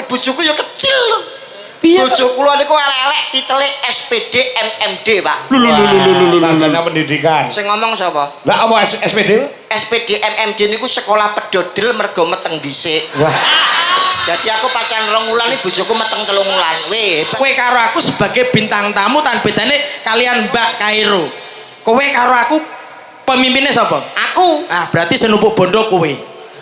bojoku ya kecil lho. Piye? Bojo kula niku elek-elek titele SPD MMD, Pak. Sarjana pendidikan. Sing ngomong sapa? Lah apa SPD? SPD MMD niku sekolah pedodel mergo meteng dhisik. Wah. Jadi aku pacaran 2 wulan iki bojoku meteng 3 wulan. Weh, Kowe karo aku sebagai bintang tamu tan bedane kalian Mbak Kairo. Kowe karo aku pemimpinnya sapa? aku. Ah, berarti senumpuk bondo kowe.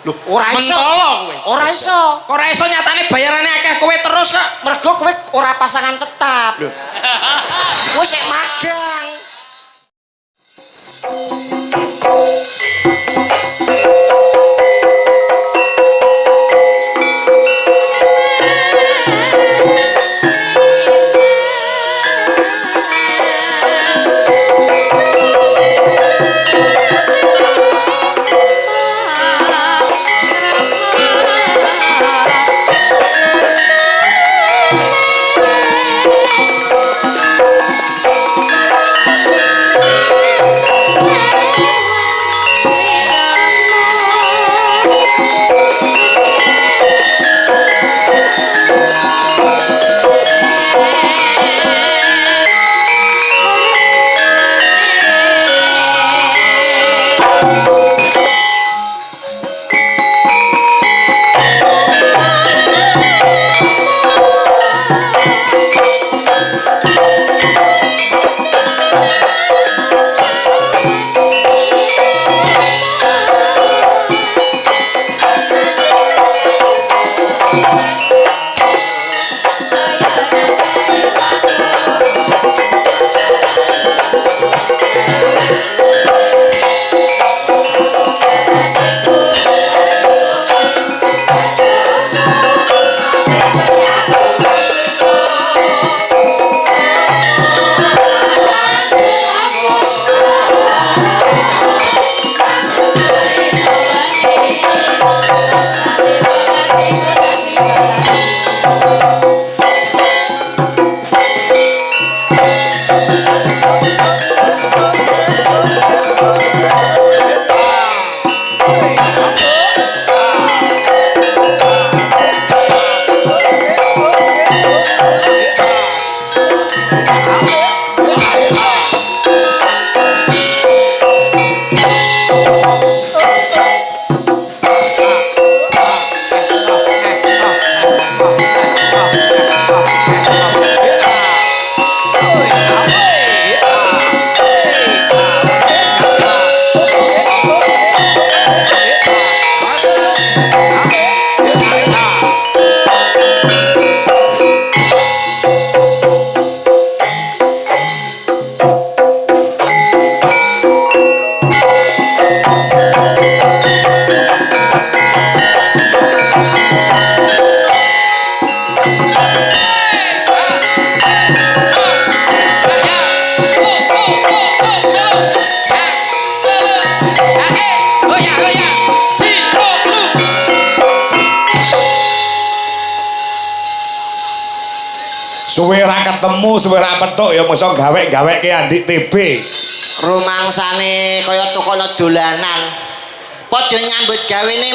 Lho, ora iso. Mentolo kowe. Ora iso. Kok ora iso nyatane bayarane akeh kowe terus kok. Mergo kowe ora pasangan tetap. Lho. Kowe sik magang. Suwe ra ketemu, suwe ra petuk ya mosok gawe-gaweke Andik TB. Rumangsane kaya tukono dolanan. Padha nyambut gawene.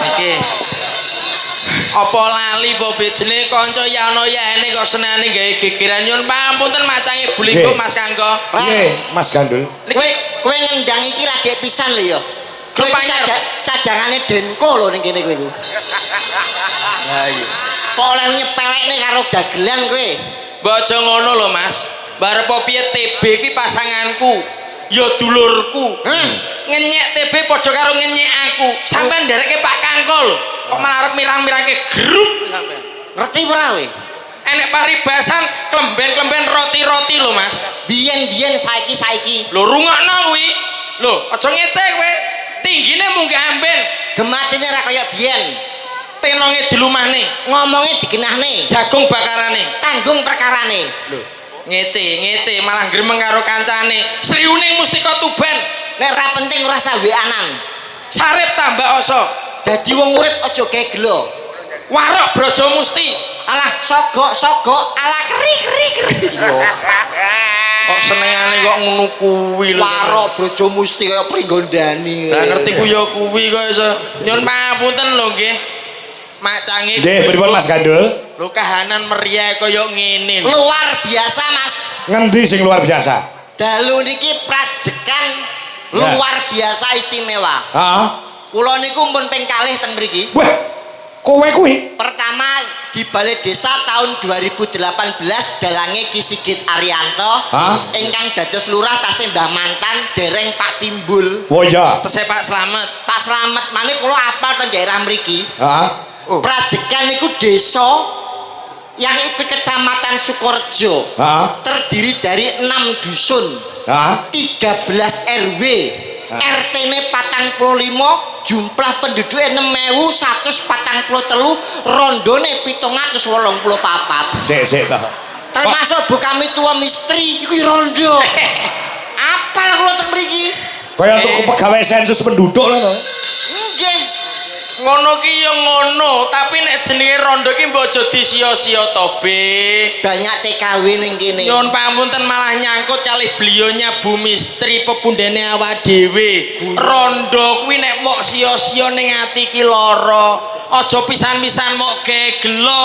Iki. Apa lali po bejene kanca ya ana yaene kok senane gawe gegeran nyun pamunten macange buliku Mas Kangko. Nggih, Mas Gandul. Kowe ngendang iki lagi pisan lho ya. Kowe cadangane Denko lho ning kene kowe iku. Lah iya. Kok oleh nyepelekne karo dagelan kowe. Mbok aja ngono lho Mas. Barep piye TB iki pasanganku. Ya dulurku. Ngenyek TB padha karo ngenyek aku. Sampeyan ndereke Pak Kangko lho. Kok malah arep mirang-mirangke grup sampeyan. Ngerti ora kowe? Enek paribasan klemben-klemben roti-roti lho Mas. Biyen-biyen saiki. Lho rungokno kuwi. Lho aja ngeceh kowe. Tinggine munggah amben. Gematine ra kaya biyen. Tenonge dilumahne. Ngomongnya digenahne. Jagung bakarane. Tanggung perkarane. Lho ngece malah gremeng karo kancane. Sriuning Mustika Tuban. Nek ra penting ora usah weanan. Sarip tambah oso. Dadi wong urip aja gawe gelo. Warok Braja Musti. Alah sogok ala keri. Kok senengane kok ngono kuwi lho. Warok Braja Musti kaya Pringgondani. Lah ngerti ku ya kuwi kok iso. Nyun pamunten lho nggih. Macange. Nggih, pripun Mas Gandul? Lho kahanan meriah kaya ngene. Luar biasa Mas. Ngendi sing luar biasa? Dalu niki prajekan luar biasa istimewa. Heeh. Kula niku pun ping kalih teng mriki. Wah, kowe kuwi Pertama di Balai Desa tahun 2018 dalange Ki Sigit Arianto ingkang dados lurah tasih Mbah Mantan dereng Pak Timbul. Oh iya. Tese Pak Slamet. Pak Slamet maneh kula apal teng daerah mriki. Heeh. Prajekan niku desa yang ikut kecamatan Sukorejo. Terdiri dari 6 dusun. 13 RW. RT-ne 45, jumlah penduduknya 6.143, rondone 784. Sik to. Termasuk Bu kami tua misteri iku rondo. Apal kula teng mriki? Kaya untuk pegawai sensus penduduk lho to. Nggih. Ngono ki ya ngono, tapi nek jenenge rondo ki mbok aja disia-sia to, Be. Banyak TKW ning kene. Nyuwun pangapunten malah nyangkut kalih beliaunya Bu Mistri pepundene awak dhewe. Rondo kuwi nek mok sia-sia ning ati ki lara. Aja pisan-pisan mok gawe gelo,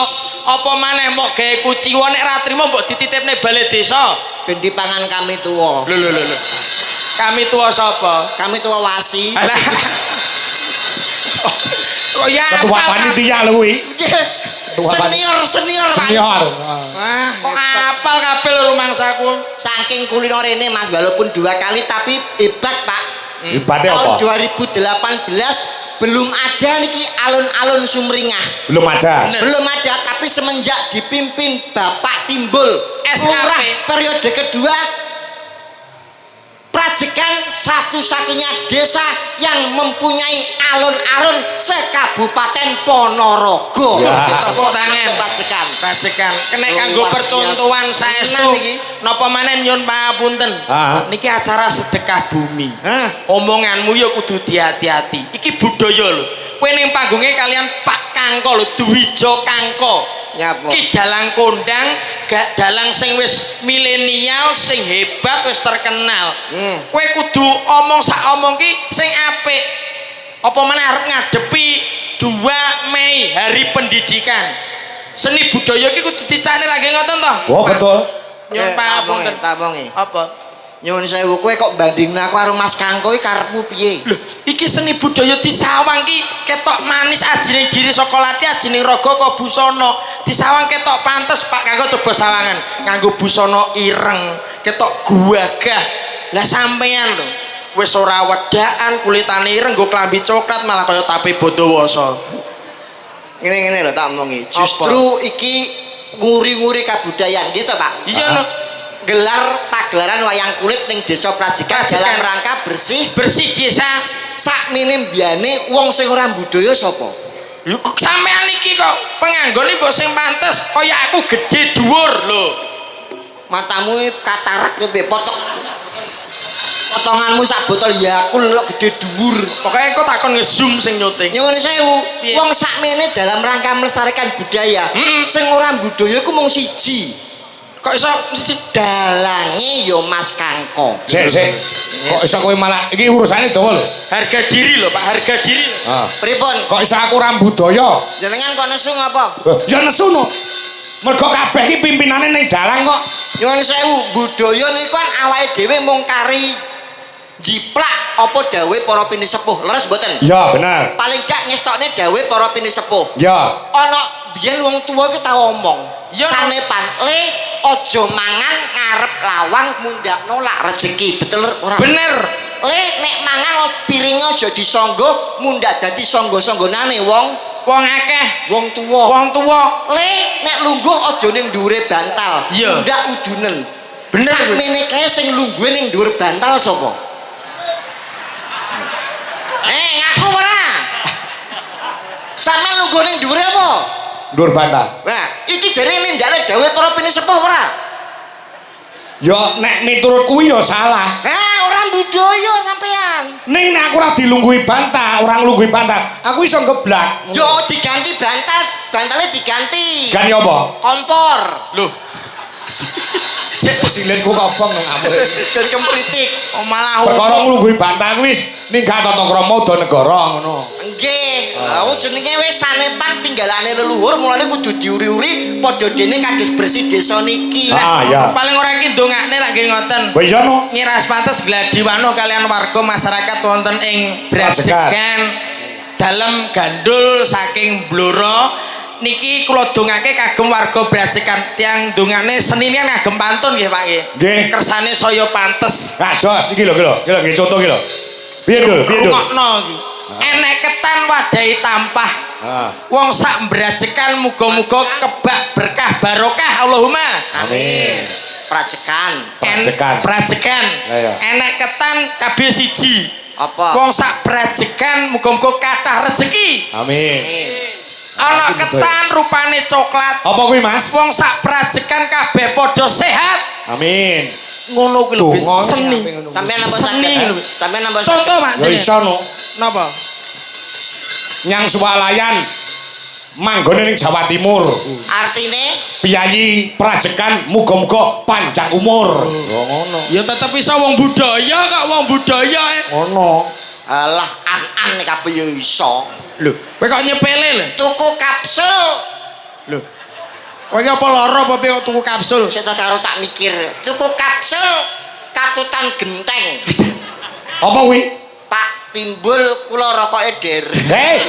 apa maneh mok gawe kuciwa nek ra trimo mbok dititipne balai desa. Ben dipangan kami tua. Lho. Kami tua sapa? Kami tua wasi. Alah. Oh ya, Ketua panitia lho kuwi. Senior. Senior. Wah, kok apal kabeh lho rumangsaku. saking kuliner ini Mas, walaupun 2 kali tapi hebat Pak. Hebatnya Tahun apa? 2018 belum ada niki alun-alun Sumringah. Belum ada. Belum ada, tapi semenjak dipimpin Bapak Timbul SKP. lurah periode kedua, Prajekan satu-satunya desa yang mempunyai alun-alun sekabupaten Ponorogo. Ya. Tepuk tangan. Prajekan kena kanggo percontohan saestu napa maneh nyuwun pangapunten. Niki acara sedekah bumi. Omonganmu ya kudu hati-hati. Iki budaya lho. Kowe ning panggonge kalian Pak Kangko lho, Dwijo Kangko. Nyapa? Ki dalang kondang, gak dalang sing wis milenial, sing hebat, wis terkenal. Kowe kudu omong sak omong ki sing apik. Apa meneh arep ngadepi 2 Mei Hari Pendidikan. Seni budaya ki kudu dicane lagi ngoten to? Oh betul. Nyuwun pangapunten. Tamongi. Apa? Nyuwun sewu, kowe kok bandingna aku karo Mas Kangko iki karepmu piye? Lho, iki seni budaya disawang ki ketok manis ajining diri saka lati ajining raga kok busana. Disawang ketok pantes Pak Kangko coba sawangan nganggo busana ireng, ketok gagah. Lah sampean lho, wis ora wedaan, kulitane ireng, nggo klambi coklat malah kaya tape Bodowasa. Ngene lho tak omongi. Justru iki nguri-nguri kabudayaan gitu Pak. Iya lho. Gelar pagelaran wayang kulit ning Desa Prajekan dalam rangka bersih desa. Sakmene mbiyane wong sing ora budaya sapa? Lho sampean iki kok penganggone mbok sing pantes kaya aku gedhe dhuwur lho. Matamu katarak kowe potonganmu sak botol Yakult kok gede dhuwur. Pokoke kok takon nge-zoom sing nyuting. Nyuwun sewu, wong sakmene dalam rangka melestarikan budaya. Sing ora budaya iku mung siji. Kok iso dalange yo Mas Kangko. Sik. Kok iso kowe malah iki urusane dawa lho. Harga diri lho Pak, harga diri. Pripun? Kok iso aku ora budaya? Jenengan kok nesu ngapa? Ya nesu no. Mergo kabeh iki pimpinane ning dalang kok. Nyuwun sewu, budaya niku kan awake dhewe mung kari jiplak apa dawuhe para pini sepuh. Leres mboten? Ya bener. Paling gak ngestokne dawuhe para pini sepuh. Ya. Ana biyen wong tuwa ki tau omong. Ya. Sanepan le aja mangan ngarep lawang mundak nolak rezeki. Betul ora? Bener. Le nek mangan piringe aja disangga mundak dadi sangga-sanggonane wong akeh, wong tuwa. Le nek lungguh aja ning dhuwure bantal. Iya. Mundak udunen. Bener. Sakmene kae sing lungguhe ning dhuwur bantal sapa? Ngaku ora? Sampeyan lungguh ning dhuwure apa? Dhuwur bantal. Nah, iki jare nindakne dawuhe para pini sepuh ora? Ya nek miturut kuwi ya salah. Orang budaya sampean. Ning nek aku ora dilungguhi bantal, ora nglungguhi bantal, aku iso ngeblak. Yo diganti bantal, bantalnya diganti. Ganti apa? Kompor. Loh. Sik silitku kobong nang amuk. Dan kempritik. Oh malah Perkara nglungguhi bantah kuwi wis ninggal tata krama uda negara ngono. Nggih, lha jenenge wis sanepan tinggalane leluhur mulane kudu diuri-uri padha dene kados bersih desa niki. Ah ya. paling ora iki ndongakne lak nggih ngoten. Kowe iya no. Ngiras pantes gladi wano kalian warga masyarakat wonten ing Brajegan dalem gandul saking Blora niki kula dongake kagem warga Brajegan tiyang dongane senine ngagem pantun nggih Pak nggih. Nggih. Kersane saya pantes. Nah, jos iki lho nggih contoh iki lho. Piye Dul? Rungokno iki. Enek ketan wadahi tampah. Wong sak Brajegan muga-muga kebak berkah barokah Allahumma. Amin. Prajekan. Prajegan. Ya. Enek ketan kabeh siji. Apa? Wong sak Brajegan muga-muga kathah rejeki. Amin. Ana ketan rupane coklat. Apa kuwi Mas? Wong sak Brajegan kabeh padha sehat. Amin. Ngono kuwi lho seni. Sampeyan napa Seni saged? lho. Sampeyan napa Contoh Pak Ya iso no. Napa? Nyang swalayan manggone ning Jawa Timur. Artine Piyayi Prajegan muga-muga panjang umur. Oh ngono. Ya tetep iso wong budaya kok wong budaya. Ngono. alah an-an kabeh ya iso. Lho, kowe kok nyepele lho. Tuku kapsul. Lho. Kowe iki apa lara apa piye kok tuku kapsul? Sik karo tak mikir. Tuku kapsul katutan genteng. Apa kuwi? Pak Timbul kula rokoke Der. Hei,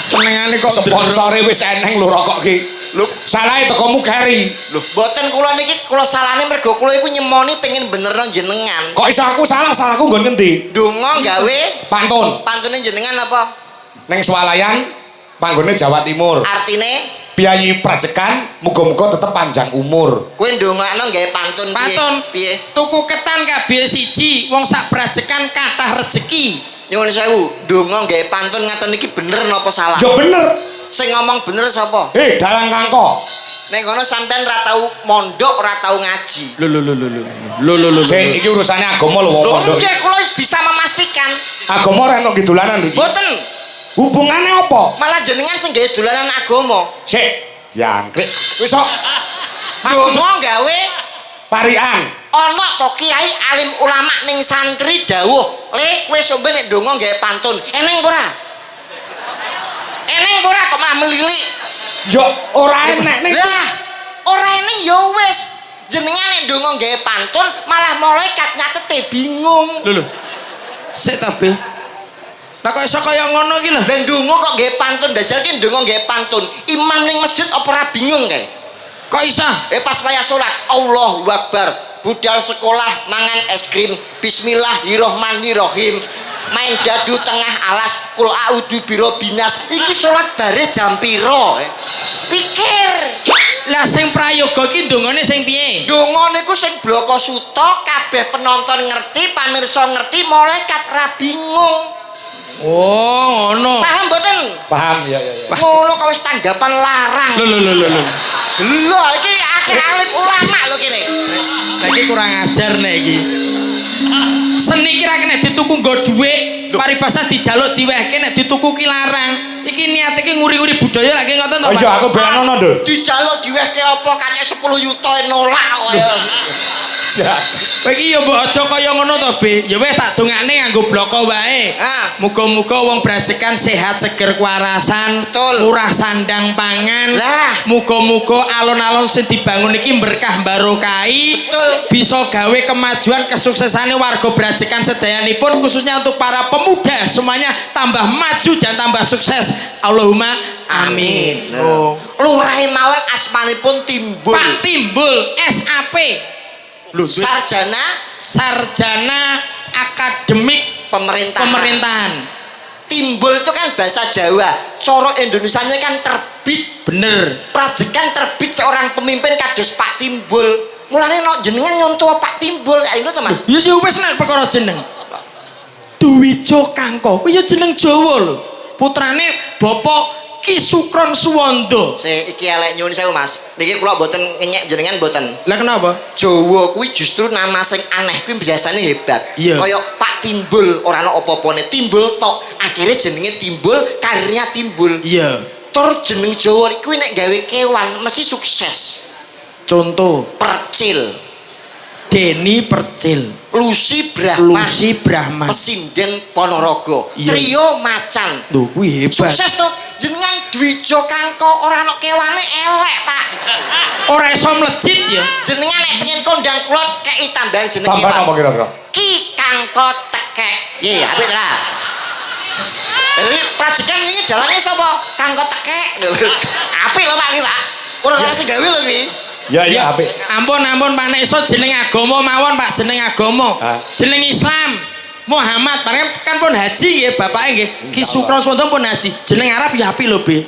Senengane kok sponsore wis eneng lho rokok ki. Lho, salahe tekomu Gary. Lho, boten kula niki kula salane mergo kula iku nyemoni pengen benerno jenengan. Kok iso aku salah? Salahku nggon ngendi? Donga gawe Pantun. pantune jenengan apa? Ning swalayan panggone Jawa Timur. Artine Piyayi Prajegan muga-muga tetep panjang umur. kowe ndongakno gawe pantun piye? Pantun. Piye? Tuku ketan kabeh siji, wong sak Brajegan kathah rejeki. Nyuwun sewu, ndonga gawe pantun ngaten iki bener napa salah? Ya bener. Sing ngomong bener sapa? Hei, dalang kangko. Nek ngono sampean ra tau mondok, ora tau ngaji. Lho. Sing iki urusane agama lho wong Lho pondok. nggih kula bisa memastikan. Agama ora ono dolanan lho iki. Boten, Hubungane apa? malah jenengan sing gawe dolanan agama. Sik, jangkrik. Wis kok Donga gawe parian. ana to kiai alim ulama ning santri dawuh, "Le, kowe sombe nek donga gawe pantun." Eneng ora? Eneng ora kok malah melilik. Yo ora enek ning. Lah, ora eneng ya wis. Jenengan nek donga gawe pantun malah malaikat nyatete bingung. Lho. Sik ta, Be. Lah kok iso kaya ngono iki lho? Dan donga kok gawe pantun, dajal ki donga gawe pantun. Imam ning masjid apa ora bingung kae? Kok iso? Pas wayah salat, Allahu Akbar. Budal sekolah mangan es krim. Bismillahirrahmanirrahim. Main dadu tengah alas, kul a'udzu birabbinas. Iki salat baris jam piro? Pikir. Lah sing prayoga iki ndongane sing piye? Donga niku sing bloko suta, kabeh penonton ngerti, pamirsa ngerti, malaikat ra bingung. Oh, ngono. Paham mboten? Paham ya. Ngono kok wis tanggapan larang. Lho. Lho, iki akhir alim ulama lho kene. Saiki kurang ajar nek iki. Seni ki ra kena dituku nggo dhuwit, paribasa dijaluk diwehke nek dituku ki larang. Iki niate ki nguri-nguri budaya lagi ngoten to, Pak. Iya, aku bayangno, Nduk. Dijaluk diwehke apa kacek 10 juta nolak kok. Kowe iki ya mbok aja kaya ngono to, Be. Ya wis tak dongakne nganggo bloko wae. Ah. Muga-muga wong Brajegan sehat seger kewarasan, Betul. murah sandang pangan. Lah. Muga-muga alon-alon sing dibangun iki berkah barokai. Betul. Bisa gawe kemajuan kesuksesane warga Brajegan sedayanipun khususnya untuk para pemuda semuanya tambah maju dan tambah sukses. Allahumma amin. Oh. Lurahe mawon asmanipun Timbul. Pak Timbul SAP. Sarjana akademik pemerintahan. Timbul itu kan bahasa Jawa. Coro Indonesianya kan terbit. Bener. Prajegan terbit seorang pemimpin kados Pak Timbul. Mulane no jenengan nyontoh Pak Timbul kayak itu Mas. Ya wis nek perkara jeneng. Duwijo Kangko. Kuwi ya jeneng Jawa lho. Putrane Bapak Ki Sukron Suwondo. Iki elek nyuwun sewu Mas. Niki kula mboten ngenyek jenengan mboten. Lah kenapa? Jawa kuwi justru nama sing aneh kuwi biasane hebat. Iya. Kaya Pak Timbul ora ana apa-apane. Timbul tok. Akhirnya jenenge Timbul, karirnya Timbul. Iya. Tur jeneng Jawa kuwi nek gawe kewan mesti sukses. Contoh Percil, Deni Percil, Lucy Brahman, Lucy Brahman, Pesinden Ponorogo, Iya. Trio Macan. lho kuwi hebat. Sukses tuh, jenengan Dwijo Kangko ora ana kewane elek, Pak. Ora iso mlejit ya. Jenengan nek pengen kondang kula kei tambahan jeneng Tambahan apa kira-kira? Ki Kangko Tekek. Nggih, apik ta? Jadi prajekan ini dalane sapa? Kangko Tekek. Apik lho Pak iki, Pak. Ora ora sing gawe lho iki. Ya apik. Ampun Pak nek iso jeneng agama mawon Pak, jeneng agama. Jeneng Islam. Muhammad, kan pun haji nggih bapake nggih. Ki Sukraswanda pun haji. Jeneng Arab ya apik lho, Be.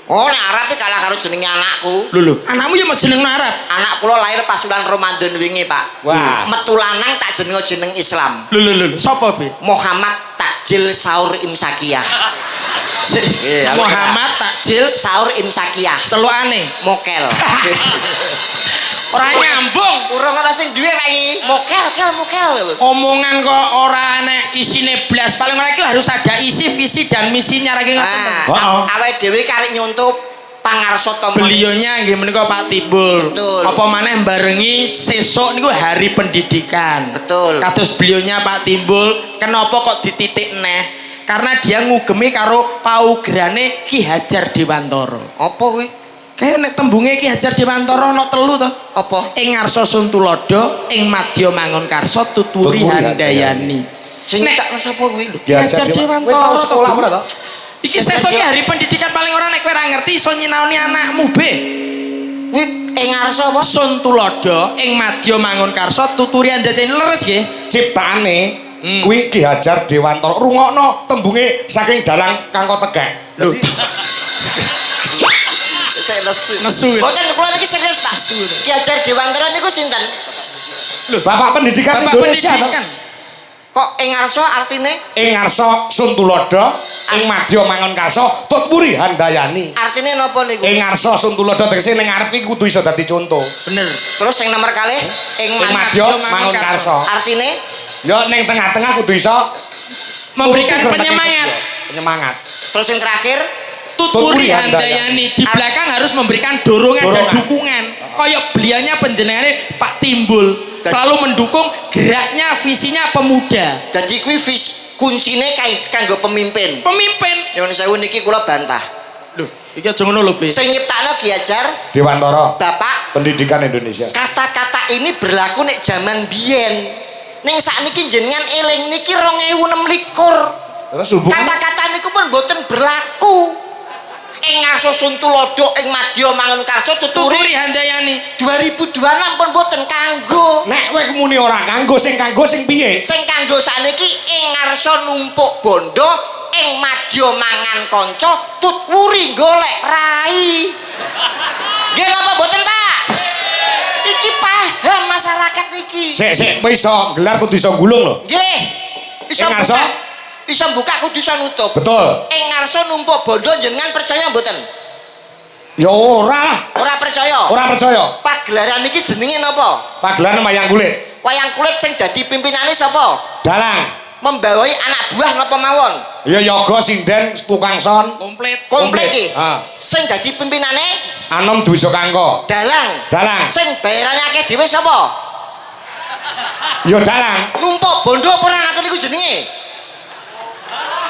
Oh, nek Arab iki kalah karo jenenge anakku. Lho, anakmu ya mau jeneng Arab. Anak kula lahir pas bulan Ramadan wingi, Pak. Wah. Metu lanang tak jeneng Islam. Lho, sapa, Be? Muhammad Takjil Saur Imsakiyah. Muhammad Takjil Saur Imsakiyah. celukane. Mokel. Ora nyambung. Urung ana sing duwe kayak iki. Mokel. Omongan kok ora nek isine blas. Paling ora iki harus ada isi, visi dan misinya ra ngoten. Awake dhewe karek nyuntuh pangarsa Tomo. Beliaunya nggih menika Pak Timbul. Betul. Apa maneh barengi sesuk niku hari pendidikan. Betul. Kados beliaunya Pak Timbul, kenapa kok dititik neh? Karena dia ngugemi karo paugerane Ki Hajar Dewantara. Apa kuwi? Kayak nek tembunge Ki Hajar Dewantara ana telu to. Apa? Ing ngarsa Suntulodo, ing madya mangun karsa tuturi handayani. Sing tak sapa kuwi? Ki Hajar Dewantara sekolah ora to? Iki sesuk hari pendidikan paling ora nek kowe ora ngerti iso nyinaoni anakmu, Be. Kuwi ing ngarsa apa? Suntulodo ing madya mangun karsa tuturi handayani leres nggih. Ciptane kuwi Ki Hajar Dewantara. Rungokno tembunge saking dalang Kangko Tekek. Lho, Saya nesu. Boten kula iki serius, Pak. Ki Hajar Dewantara niku sinten? Bapak Pendidikan Bapak Indonesia. pendidikan. Kok ing ngarsa artine? Ing ngarsa Suntulodo, ing madya mangun karsa tuturi handayani. Artine napa niku? Ing ngarsa Suntulodo tegese ning ngarep iki kudu iso dadi contoh. Bener. Terus sing nomor kalih ing Ing madya mangun karsa. artine Ya ning tengah-tengah kudu iso Memberikan tuturi penyemangat. penyemangat. terus yang terakhir Tuturi handayani di belakang harus memberikan dorongan dan dukungan. Kayak beliaunya penjenengannya Pak Timbul selalu mendukung geraknya visinya pemuda. jadi kuwi kuncine kanggo pemimpin. Pemimpin. Nyuwun sewu niki kula bantah. Loh, iki aja ngono lho, Be. Sing nyiptakno Ki Hajar Dewantara. Bapak Pendidikan Indonesia. kata-kata ini berlaku nek zaman biyen. Ning sakniki jenengan eling niki 2026. Terus hubungan Kata-kata niku pun boten berlaku. Ing ngarsa Suntulodo ing madya mangun karsa tuturi Tuturi handayani. 2026 pun boten kanggo. nek kowe muni ora kanggo sing piye? Sing kanggo sakniki ing ngarsa numpuk bondo ing madya mangan kanca tuturi golek rai. Nggih napa boten, Pak? Iki paham masyarakat niki. Sik kowe iso gelar kudu iso gulung lho. Nggih. Iso Ing ngarsa? buka. Iso buka kudu iso nutup. Betul. Ing ngarsa numpuk bondo jenengan percaya mboten? Ya ora lah. Ora percaya. Ora percaya. Pagelaran niki jenenge napa? Pagelaran wayang kulit. Wayang kulit sing dadi pimpinane sapa? Dalang. Membawai anak buah napa mawon? Ya yoga sinden tukang son. Komplit. Komplit iki. Ah. Sing dadi pimpinane Anom Dwijo Kangko. dalang. Dalang. Sing bayarane akeh dhewe sapa? Ya dalang. Numpuk bondo apa ora ngoten niku jenenge?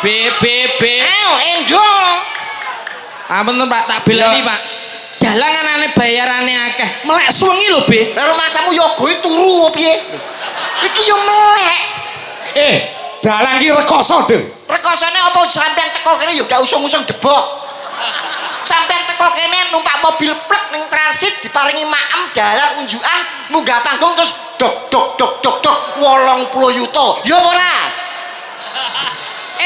BBB. Endo. Ampun Pak, tak belani Pak. Dalang anane bayarane akeh. Melek suwengi lho, Be. Lah rumasamu yoga turu piye? Iki yo melek. Dalang ki rekoso, Deng. Rekosane apa sampean teko kene yo gak usung-usung debok. Sampean teko kene numpak mobil plek ning transit diparingi maem dalan unjukan munggah panggung terus dok 80 yuta. Ya ora?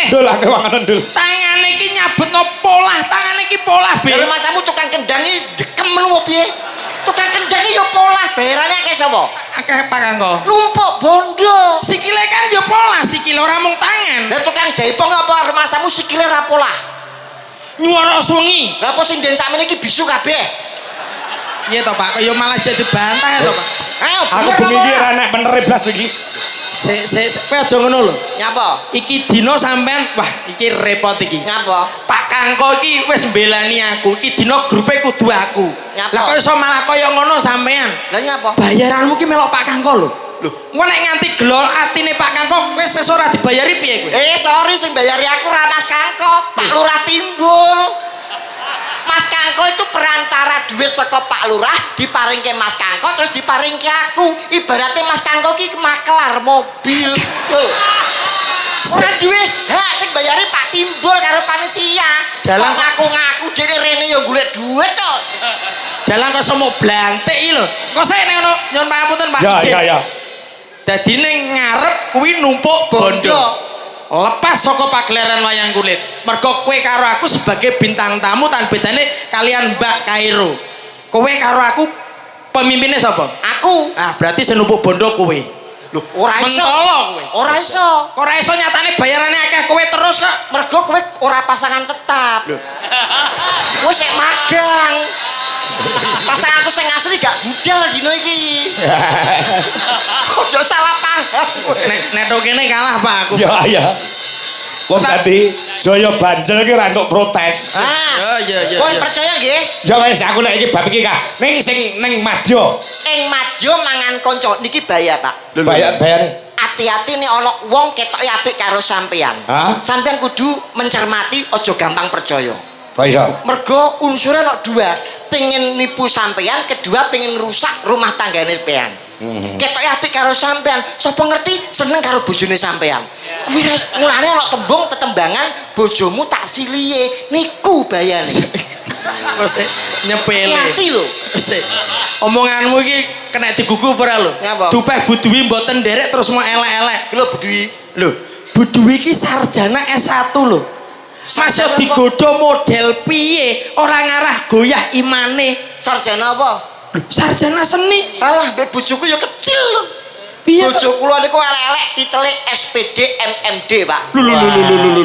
Dul akeh wanganen, Dul. Tangane iki nyabutno polah, tangane iki polah, Be. Lah masamu tukang kendangi dekem menapa piye? Tukang kendangi yo polah, bayarane akeh sapa? Akeh Pak Kangko. Numpuk bondo. Sikile kan yo polah, sikile ora mung tangan. Lah tukang jaipong apa masamu sikile ra polah? Nyuwara suwengi. Lah apa sing den sakmene iki bisu kabeh? Iya toh Pak, kaya malah jadi bantah ya toh Pak. Ayo, Aku bengi iki ora nek bener blas iki. Kowe aja ngono lho. Nyapa? Iki dina sampean wah iki repot iki. Nyapa? Pak Kangko iki wis mbelani aku. Iki dina grupe kudu aku. Nyapa? Lah kok iso malah kaya ngono sampean? Lah nyapa? Bayaranmu ki melok Pak Kangko lho. Lho, engko nek nganti gelol atine Pak Kangko wis ora dibayari piye kowe? Sorry sing bayari aku ra Mas Kangko, Pak Lurah Timbul. Mas Kangko itu perantara duit saka Pak Lurah diparingke Mas Kangko terus diparingke aku. Ibaratnya Mas Kangko ki makelar mobil. Ora duwe hak sing bayari Pak Timbul karo panitia. Dalang ngaku dhewe rene yo golek duit to. Dalang kok semua blantik iki lho. Kok saya ning ngono nyuwun pangapunten Pak. Ya. Dadi ning ngarep kuwi numpuk bondo. Lepas saka pagelaran wayang kulit. Mergo kowe karo aku sebagai bintang tamu tan bedane kalian Mbak Kairo. Kowe karo aku pemimpinnya sapa? Aku. Ah, berarti sing numpuk bondo kowe. Lho, ora iso. Mentolo kowe. Ora iso. Kok ora iso nyatane bayarane akeh kowe terus kok. Mergo kowe ora pasangan tetap. Lho. Kowe sik magang. Pasanganku sing asli gak budal dino iki. Ojo salah paham. Nek kene kalah Pak aku. Ya. Wong tadi Jaya Banjel ki ra entuk protes. Ya. Kon percaya nggih? Ya wis aku nek iki bab iki Kak. Ning sing ning Madya. Ing Madya mangan kanca niki bahaya, Pak. Bayane. Hati-hati nih ana wong ketoke apik karo sampean. Sampean kudu mencermati aja gampang percaya. Kok iso? Mergo unsurnya ana dua, pengen nipu sampean, kedua pengen rusak rumah tanggane sampean. Ketoke apik karo sampean, sapa ngerti seneng karo bojone sampean. Kuwi mulane ana tembung tetembangan bojomu tak silihe niku bayane. Kok nyepele. Hati lho. Omonganmu iki kena digugu ora lho? Dupeh Budwi mboten nderek terus mau elek-elek. Lho Budwi. Lho, Budwi iki sarjana S1 lho. Masih digodho model piye ora ngarah goyah imane. Sarjana apa? Sarjana seni. Alah, mbek bojoku ya kecil lho. Piye? Bojo kula niku elek-elek titele SPD MMD, Pak.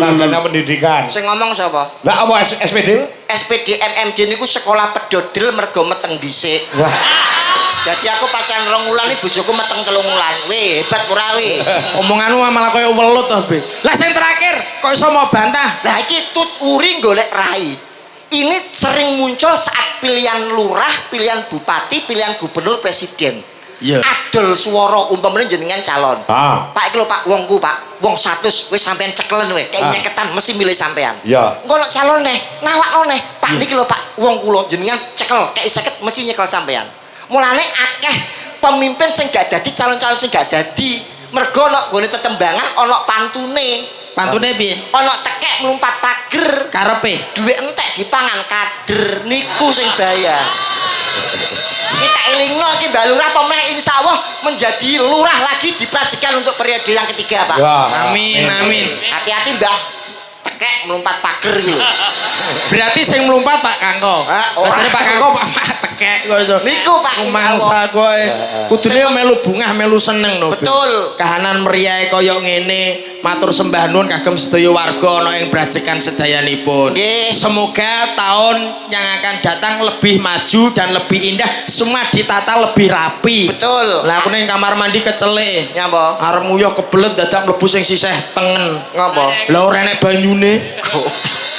Sarjana pendidikan. Sing ngomong sapa? Lah apa SPD? SPD MMD niku sekolah pedodel mergo meteng dhisik. Wah. Jadi aku pacaran 2 wulan iki bojoku meteng 3 wulan. Weh, hebat ora weh. Omonganmu malah kaya welut to, Be. Lah sing terakhir kok iso mau bantah? Lah iki tut uri golek rai. Ini sering muncul saat pilihan lurah, pilihan bupati, pilihan gubernur, presiden. Iya. Adol swara umpamane jenengan calon. Pak iki lho Pak, wongku Pak. Wong 100 wis sampean cekelen weh, kayak nyeketan mesti milih sampean. Iya. Engko nek calon neh, nawakno neh. Pak niki lho Pak, wong kula jenengan cekel kayak 50 mesti nyekel sampean. Mulane akeh pemimpin sing gak dadi calon-calon sing gak dadi. Mergo nek nggone tetembangan ana pantune. Pantune piye? Ana tekek mlumpat pager. Karepe Duit entek dipangan kader niku sing bahaya. Kita elingno iki Mbak Lurah pemeh insyaallah menjadi lurah lagi diprasikan untuk periode yang ketiga, Pak. Ya. Amin. Hati-hati, Mbah. Tekek melompat pager gitu. Berarti sing mlumpat Pak Kangko. Rasane Pak Kangko tekek kok iso. Niku Pak mangsa kowe. Kudune melu bungah melu seneng no. Betul. Kahanan meriah kaya ngene. Matur sembah nuwun kagem sedaya warga ana ing brajekan sedayanipun. Semoga tahun yang akan datang lebih maju dan lebih indah, semua ditata lebih rapi. Betul. Lah aku ning kamar mandi kecelek. Nyapa? Arep nguyuh kebelet dadak mlebu sing sisih tengen. Ngapa? Lah ora enek banyune.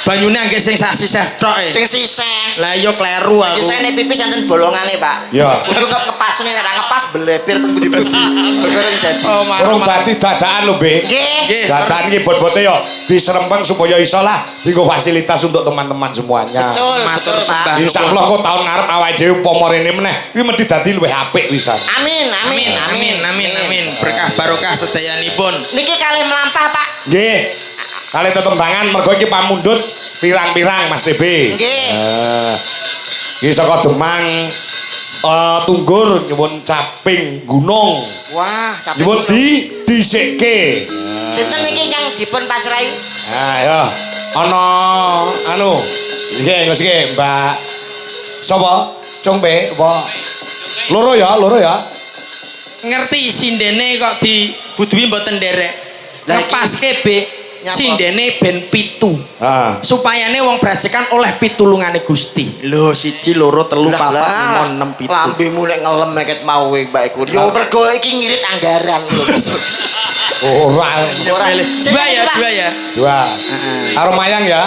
Banyune angge sing sak sisih tok e. Sing sisih. Lah iya kleru aku. Sisih nek pipis enten bolongane, Pak. Ya. Kudu ngepasne ora ngepas beleber teng budi-budi. Perkara dadi. Urung dadi dadakan lho, Be. Nggih. Dadakan iki bot-bote yo diserempeng supaya iso lah dienggo fasilitas untuk teman-teman semuanya. Betul, Matur betul, sembah. Pak. Insyaallah kok tahun ngarep awake dhewe upama rene meneh kuwi mesti dadi luwih apik wisan. Amin. Berkah barokah sedayanipun. Niki kalih melampah, Pak. Nggih. Kali tetembangan mergo iki pamundhut pirang-pirang Mas TB. Nggih. Iki saka Demang Tunggur nyuwun caping gunung. Wah, tapi Nyuwun disikke. sinten niki kang dipun pasrahi? Ya ana anu nggih nggih Mbak sapa Congbe apa loro ya Ngerti sindene kok di Budwi mboten nderek. Ngepaske Be. Sindene ben 7. Heeh. Supayane wong brajekan oleh pitulungane Gusti. Lho 1 2 3 4 5 6 7. Lambemu nek ngelem ket mau Mbak Iku. Yo mergo iki ngirit anggaran lho. Ora. Dua ya. Dua. Karo Mayang ya.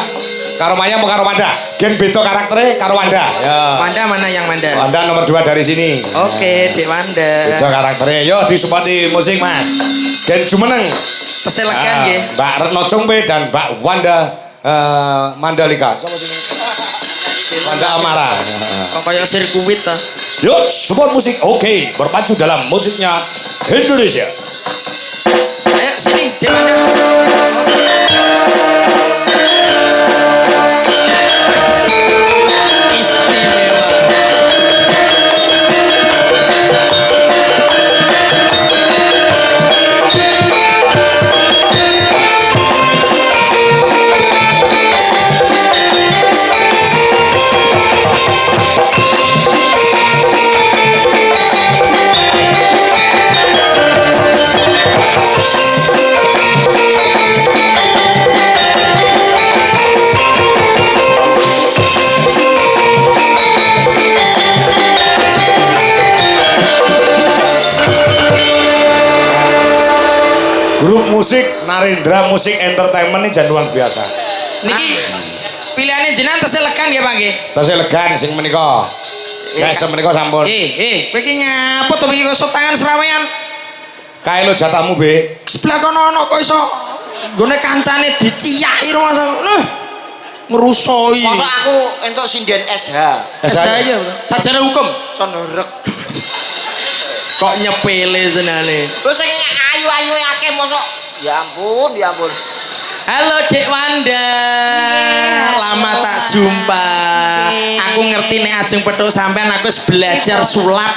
Karo Mayang mau karo Wanda. Gen beda karaktere karo Wanda. Ya. Wanda mana yang Wanda? Wanda nomor 2 dari sini. Oke, Dek Wanda. Beda karaktere. Yo disuppoti musik, Mas. Gen jumeneng. Peselekan nggih. Mbak Retno Cungpe dan Mbak Wanda Mandalika. Sapa jenenge? Wanda Amara. Kok kaya sirkuit ta? Yuk, support musik. Oke, berpacu dalam musiknya Indonesia. Ayo sini, Dek Wanda. Grup musik Narendra Musik Entertainment ini jan luar biasa. Niki pilihannya jenengan tesih lekan nggih Pak nggih. Tasih legan sing menika. Guys, menika sampun. Kowe iki nyapa to iki kok tangan serawean. Kae lo jatahmu, Be. Sebelah kono ana kok iso nggone kancane diciyaki ro Mas. Ngerusoi. Masa aku entuk sinden SH. Saya sarjana hukum. Sonorek. Kok nyepele senane. Terus sing ayu-ayu akeh mosok. Ya ampun, ya ampun. Halo Dek Wanda. Lama tak jumpa. Aku ngerti nek ajeng petuk sampean aku wis belajar sulap.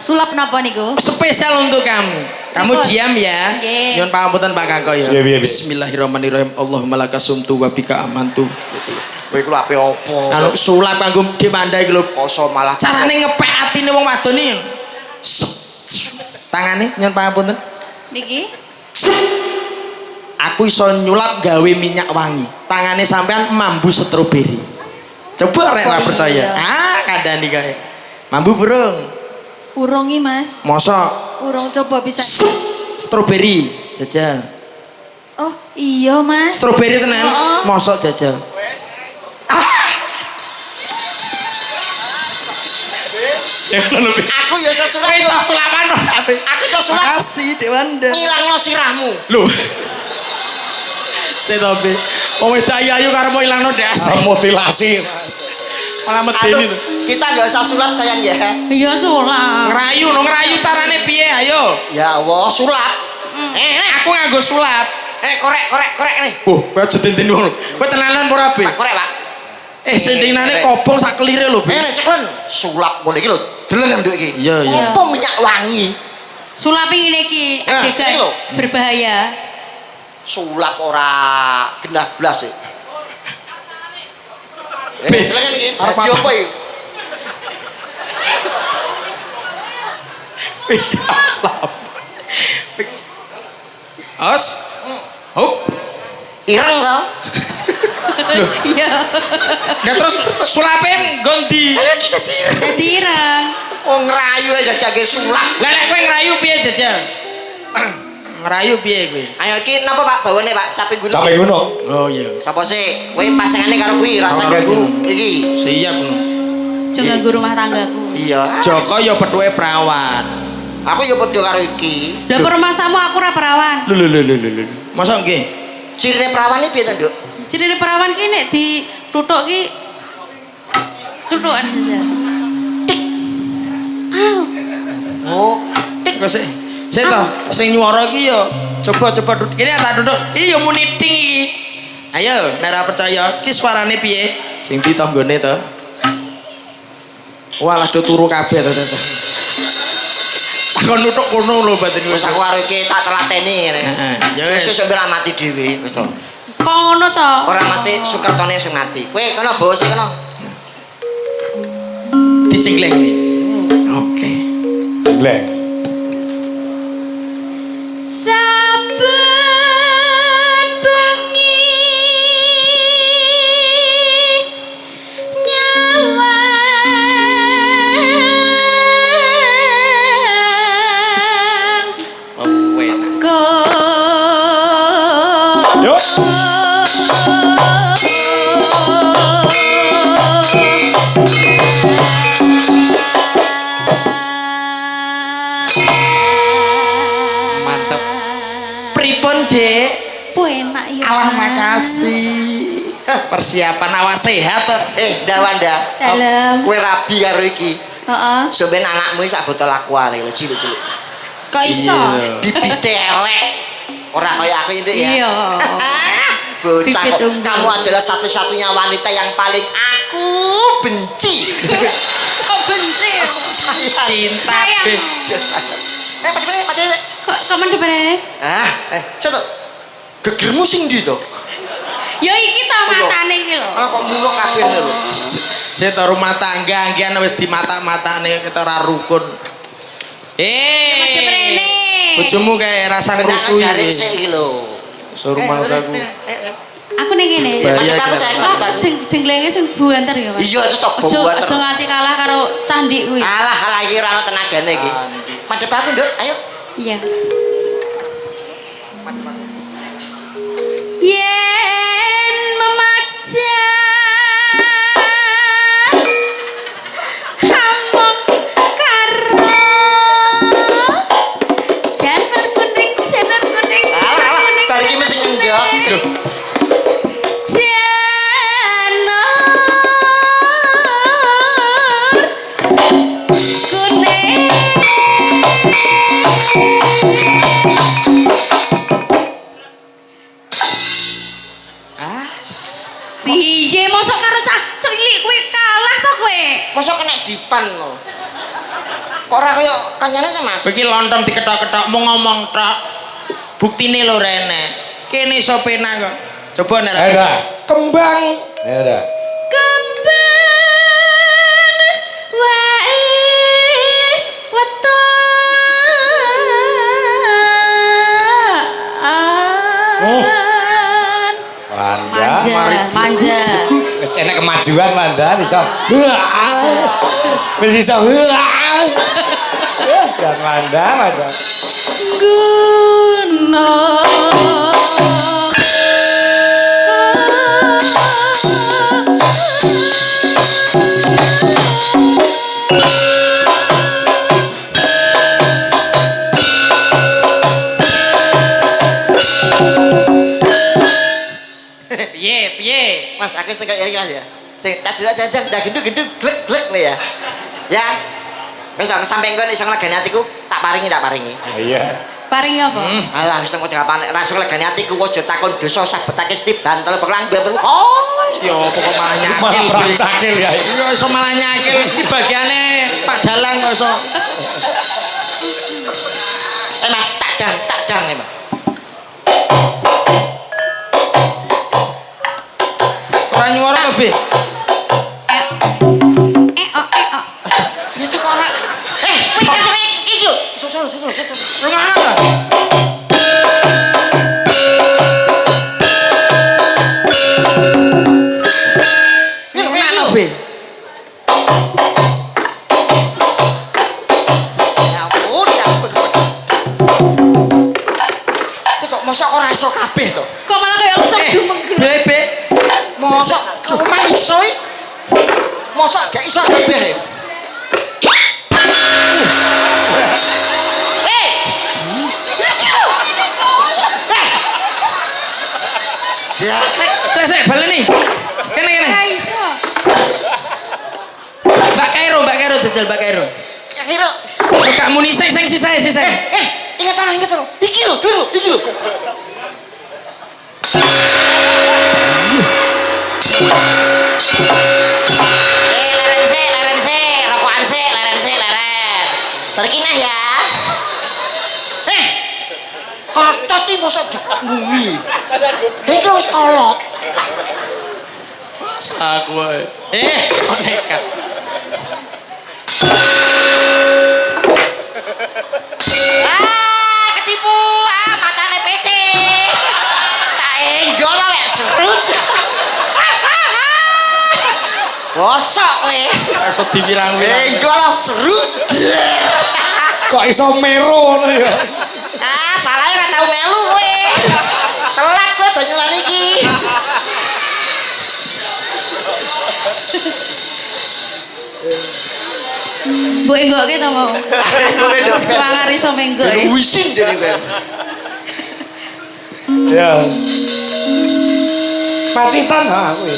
Sulap napa niku? Spesial untuk kamu. Kamu diam ya. Nyuwun pangapunten Pak Kakak ya. Bismillahirrahmanirrahim. Allahumma lakasumtu wa bika amantu. Kowe iku ape opo? Anu sulap kanggo Dek Wanda iki lho. Poso malah Carane ngepek atine wong wadon iki. Tangane nyuwun pangapunten. Niki? Aku iso nyulap gawe minyak wangi. Tangane sampean mambu stroberi. Coba rek ra percaya. Kandhani kae. Mambu burung. Urung iki, Mas. Mosok Urung coba bisa. stroberi jajal. Oh, iya, Mas. Stroberi tenan. Mosok jajal. aku ya iso sulap. Sulapan. Aku iso sulap. Makasih Dek Wanda. Ngilangno sirahmu. Lho. Tapi wong ayu karo mau ilangno dasar Mutilasi. malah medeni Aduh, kita nggak usah sulap sayang ya. Iya, sulap. ngerayu carane piye ayo. Ya Allah, sulap. Aku nganggo sulap. Korek nih. Kowe aja tintin ngono. Kowe tenanan ora Be? Pak, korek, Pak. Sendinane kobong sak kelire lho Be. Nek ceklen sulap ngene iki lho. Deleng nduk iki. Iya. Apa minyak wangi? Sulap ini iki ini lho. berbahaya. Sulap ora genah blas e. Deleng iki. Arep Dadi apa iki? Os. Hop. Ireng kok. Iya. Nah terus sulape gondi. Ayo kita tireng. Dirang. Wong ngerayu aja jage sulap. Lah nek kowe ngerayu piye jajal? Ngerayu piye kowe? Ayo iki napa Pak bawane Pak? Capek gunung. Capek gunung. Oh iya. Sapa sih? Kowe pasangane karo kuwi rasa ganggu iki. Siap. Aja ganggu rumah tanggaku. Iya. Joko ya pethuke prawan. Aku ya padha karo iki. Lah permasamu aku ora perawan. Lho. Masa nggih? Cirine perawan iki piye to, Nduk? Cirine perawan ki nek dituthuk ki cuthukan saja. Oh, Kok sik to, sing nyuara iki ya coba kene tak duduk. Iki ya muni ting iki. Ayo, nek ora percaya, ki suarane piye? Sing ditonggone to. Walah do turu kabeh to. Takon nuthuk kono lho batin wis aku karo iki tak telateni ngene. Heeh. Ya Wis wis. sesuk ora mati dhewe wis to. Kok ngono to? Ora mati Sukertone sing mati. Kowe kono bawa sik kono. Dicengkleng iki. Oke. Lek. Saben bengi makasih. Persiapan awas sehat. Wanda. Dalam. Kowe rabi karo iki. Heeh. Sampeyan anakmu sak botol aqua lho cilik-cilik. Kok iso? Bibite elek. Ora kaya aku ini ya. Iya. Bocah Bibit kok. unggul. Kamu adalah satu-satunya wanita yang paling aku benci. Kok benci? Cinta Sayang. be. Padahal Kok kamu depannya? coba gegermu sing ndi to? Ya iki to matane iki lho. Ana kok muluk kabeh lho. Saya tahu rumah tangga, anggian wis di mata-mata nih kita ora rukun. Deprene. Bojomu kayak rasa Benak ngrusui. jare sik iki lho. Suruh masaku. Aku ning kene. Bahaya Aku kita. sayang Oh, aku. sing glenge sing buanter ya, Mas. Iya terus tok Ojo buat. ojo nganti kalah karo candi kuwi. Alah iki ora ono tenagane iki. Madhep aku, Nduk. Ayo. Iya. Yen memacan hamong karo janur kuning Alah, bar iki mesti ngendok. Loh, piye mosok karo cah cilik kuwi kalah to kowe? Mosok kena dipan lho. Kok ora kaya kancane ta, Mas? iki lontong diketok-ketok mau ngomong tok. Buktine lho rene. Kene iso penak kok. Coba nek. Ayo dah. Kembang. Ayo dah. Kembang wae weton. Manja. Wis enek kemajuan Wanda bisa. Wis iso. Dan Wanda. Guna. Piye? Mas, aku sing kaya iki Mas ya. Sing dadang gendut glek nih ya. Ya. Wis aku sampe engko iso nglegani atiku, tak paringi. Iya. Paring apa? Alah wis tengko kapan nek rasa nglegani atiku aja takon dosa sabetake stip bantal perlang bel. Ya pokok malah Malah nyakil. beracakil ya. Iya iso malah nyakil iki bagiane Pak Dalang kok iso. Mas, tak dang Mas. Ora nyuara to, Be? Itu kok ora. Iki lho. Susul. Rungono ta? Rungono, Be? Ya ampun. Itu mosok ora iso kabeh to. Kok malah kayak langsung jumenggel. Be. Mosok omah iso iki. Mosok gak iso kabeh. Ya, Sek baleni. Kene. Ora iso. Mbak Kairo jajal Mbak Kairo. kira. Kak muni sing sisa. Ingat ono. Iki lho. Leren se, rokokan se, leren. Terkinah ya. Kotot iki mosok dibumi. Iki wis kolot. Aku wae. Nekat. Ketipu. Matane PC. Tak enggol wek serut. Bosok kowe. Iso diwirang-wirang. Enggol serut. Kok iso mero ngono ya? Salahe ora tau melu kowe. Telat kowe banyulan iki. Mbok enggokke to mau. Semangar iso menggok. Wisin dene kowe. Ya. Pacitan ha kuwi.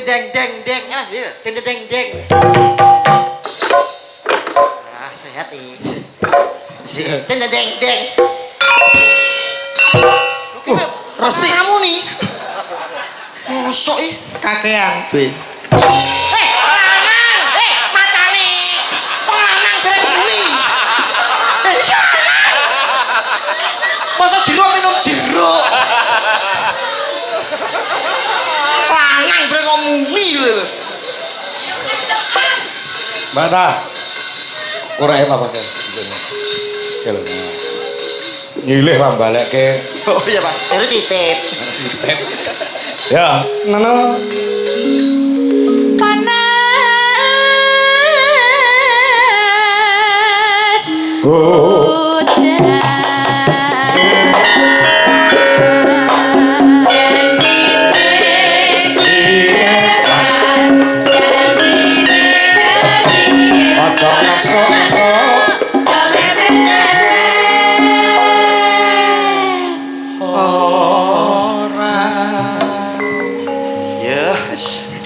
Deng deng deng ah iya deng deng deng. Ah sehat nih. Deng deng deng. resik kamu nih. Mosok ih kakean be. Lanang, matane. Wong lanang dereng beli. Iki lanang. Masa jeruk minum jeruk. Lanang dereng kok mumi lho. Mata. Ora enak pakai. Kalau nyilih Pak balekke. Oh iya Pak, terus titip. Ya, Nana. Panas. Oh.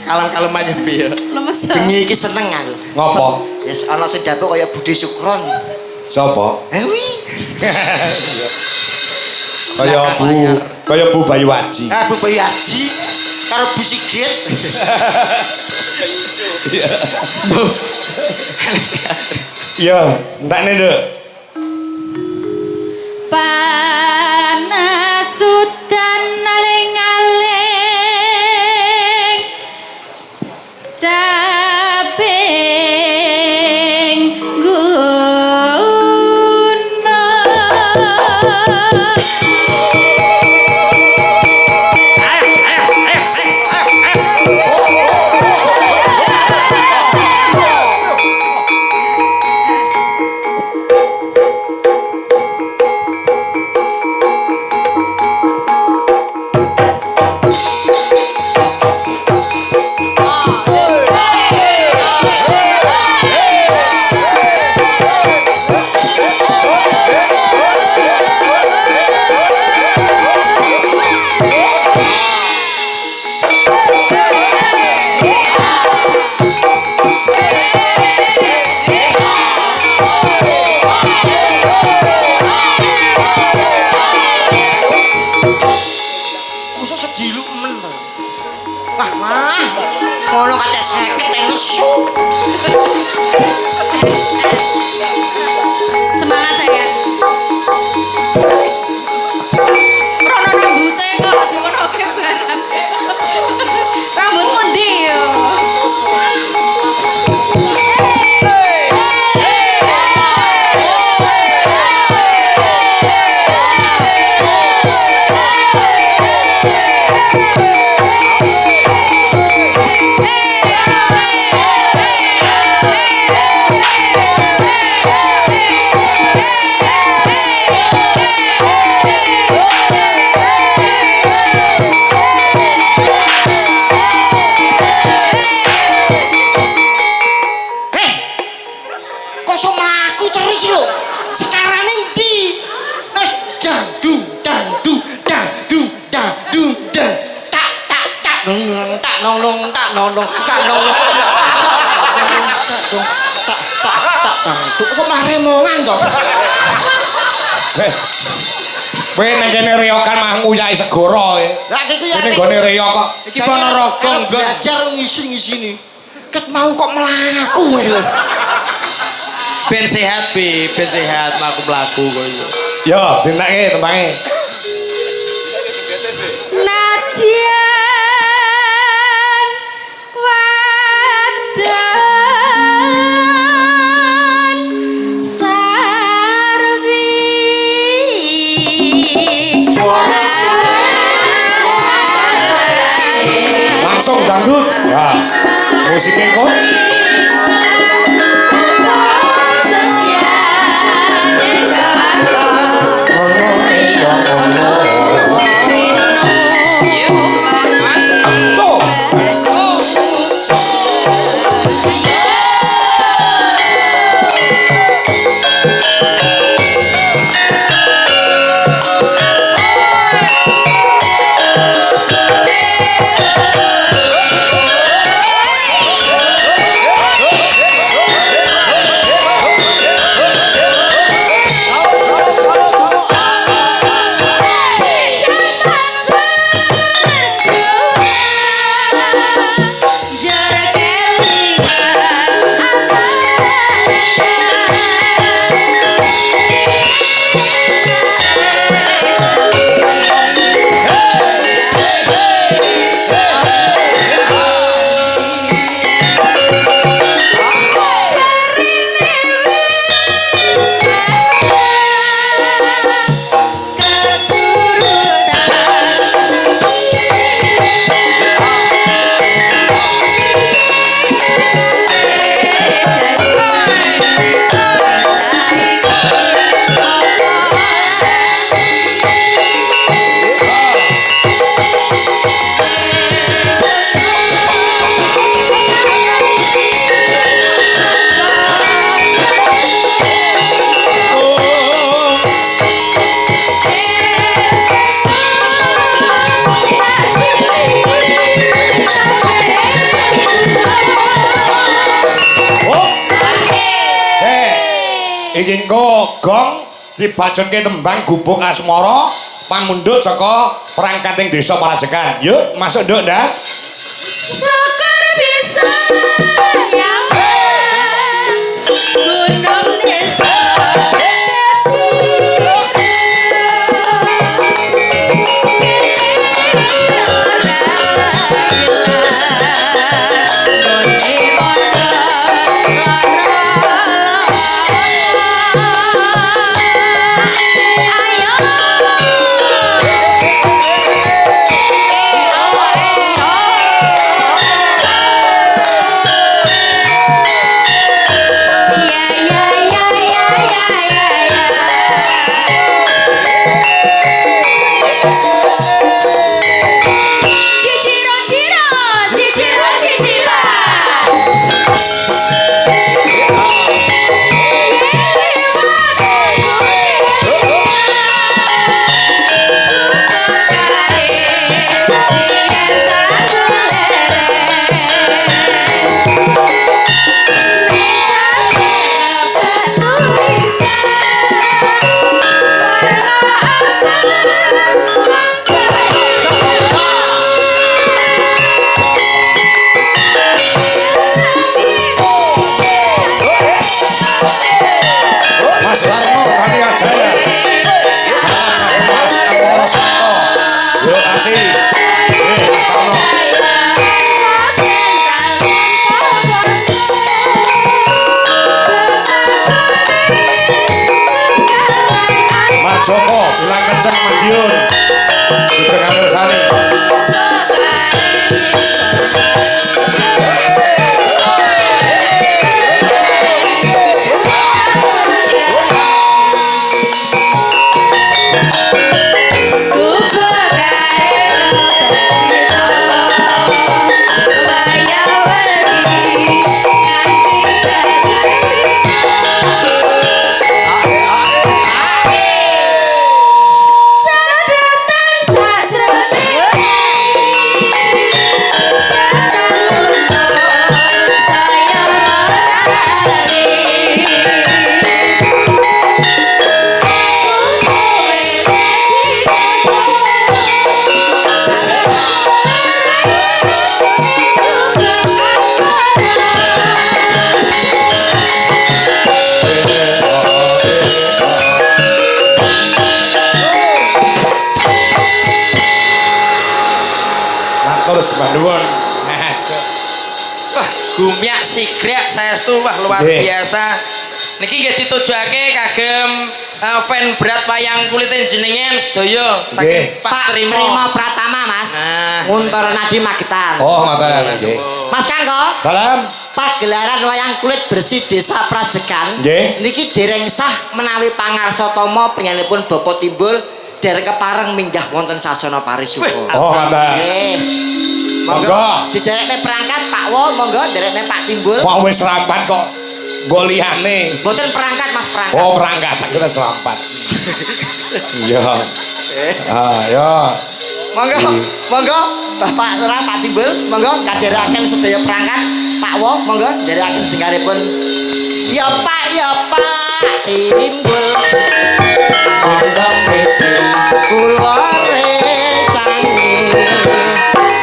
Kalem-kalem aja be ya. Lemes. Bengi iki seneng aku. Ngopo? Yes, ana sing dapuk kaya Budi Sukron. Sapa? Wi. Kaya Bu Bayu Aji. Ah Bu Bayi Haji karo Bu Sigit. Iya, entakne Nduk. Panas udan aling-aling caping gunung. Mosok sedilu men to. Wah, mah. Ngono kacek 50 nesu. Semangat saya. Rono rambute kok dionoke barang. Rambutmu ndi yo? Kok iso mlaku terus lho. Sekarang ndi? Wes dangdung dangdung dangdung dangdung dang tak tak tak nong tak nolong tak nolong tak nolong. Tak tak tak dangdung. Kok malah remongan to? Kowe nang kene reyokan mah nguyai segara kowe. Lah iki ya. Kene gone reyok kok. Iki Ponorogo enggak. Belajar ngisi-ngisini. Ket mau kok mlaku lho. Ben sehat be, ben sehat mlaku-mlaku kok yo. Yo, dintake tembange. Nadyan wadah dangdut. Ya. Musiknya kok. Iki engko gong dibajutke tembang gubuk asmara pamundhut saka perangkating desa Parajekan. Yuk, masuk nduk ndak. Syukur bisa yang gunung desa Mas Harno tadi aja ya. Sama Mas Amoro Santo. Terima kasih. Mas Harno. Mas Joko bilang kenceng Madiun. Sudah ngambil sani. Terus banduan. Wah, gumyak sigrek saestu wah luar Nggih. biasa. Niki nggih ditujokake kagem fan berat wayang kulit jenengan sedaya saking Nggih. Pak Trimo Trimo. Pratama Mas. Nah. Nguntur Nadi Magetan. Oh, ngoten. Nggih. Mas Kangko, Dalam pagelaran wayang kulit bersih Desa Prajekan Nggih. niki dereng sah menawi pangarsatama penyanipun Bapak Timbul dereng kepareng minggah wonten sasana parisuka. Oh, ngoten. Nggih. Monggo. Diderekne perangkat Pak Wo, monggo derekne Pak Timbul. Kok wis rampat kok nggo liyane. Mboten perangkat Mas perangkat. Oh, perangkat aku wis rampat. Iya. Ah, ya. Monggo, monggo Bapak Lurah Pak Timbul, monggo kadheraken sedaya perangkat Pak Wo, monggo dherekaken jenggaripun. Ya Pak Timbul. Monggo mriki kula recangi.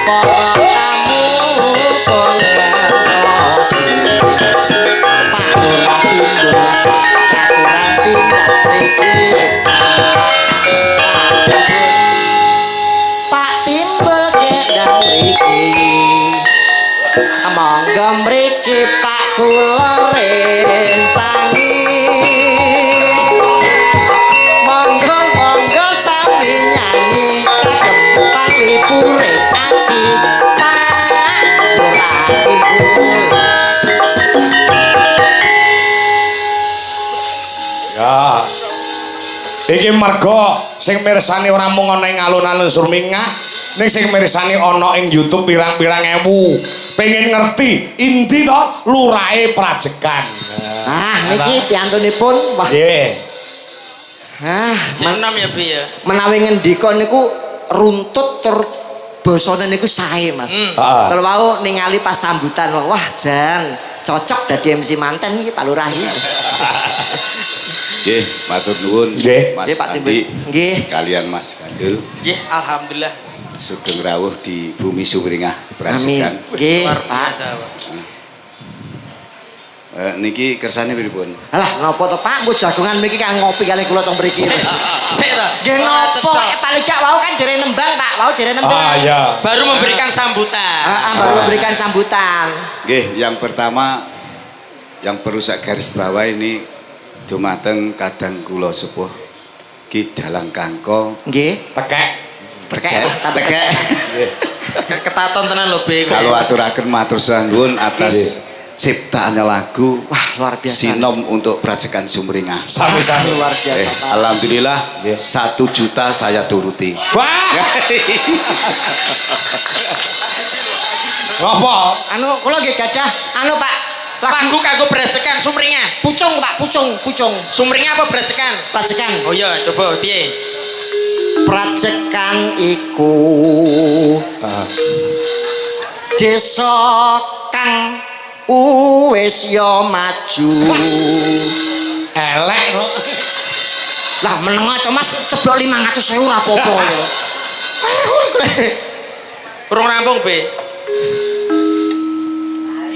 Para tamu pun ngertosi. Pak Lurah Timbul aturan tindak mriki. Pak Timbul gedang mriki. Monggo mriki Pak kula rencangi. Monggo sami nyanyi kagem pangipure ati Pak Lurah Timbul. Ya. Iki mergo sing mirsani ora mung ana ing alun-alun Surmingah, ning sing mirsani ana ing YouTube pirang-pirang ewu. Pengen ngerti inti to lurahe Prajekan. Ah, niki piantunipun wah. Nggih. Ah, Jenam ya Bi ya. menawi ngendika niku runtut tur basane niku sae Mas. Heeh. Kalau mau ningali pas sambutan wah jan cocok dadi MC manten iki Pak Lurah iki. Nggih, matur nuwun. Nggih. Mas Nggih Pak Timbul. Andi Nggih. kalian Mas Gandul Nggih, alhamdulillah. sugeng rawuh di bumi Sumringah Amin. Prajekan. Nggih, Luar Pak. biasa, Pak. Niki kersane pripun? Alah napa to Pak, engko jagongan mriki kang ngopi kali kula teng mriki. Sik to. Nggih napa paling gak wau kan jere nembang Pak, wau jere nembang. Ah, ya. Baru memberikan sambutan. Baru memberikan sambutan. Nggih, yang pertama yang perlu saya garis bawah ini dumateng kadang kula sepuh Ki Dalang Kangko. Nggih, Tekek. tekek tambah Tekek. Ketaton tenan lho Bi. Kalau aturaken matur nuwun atas ciptaannya lagu Wah, luar biasa. Sinom untuk Prajekan Sumringah. Sami-sami. Luar biasa. Pak. Alhamdulillah 1 juta saya turuti. Wah. Ngopo? Anu kula nggih gadah anu Pak. Lagu kanggo Prajekan Sumringah. Pucung Pak, pucung. Sumringah apa Prajekan? Prajekan. Oh iya, coba piye? Prajekan iku desa kang wis yo maju. Elek kok. Lah menengah to Mas ceblok 500.000 ora apa-apa ya. Urung rampung, Be.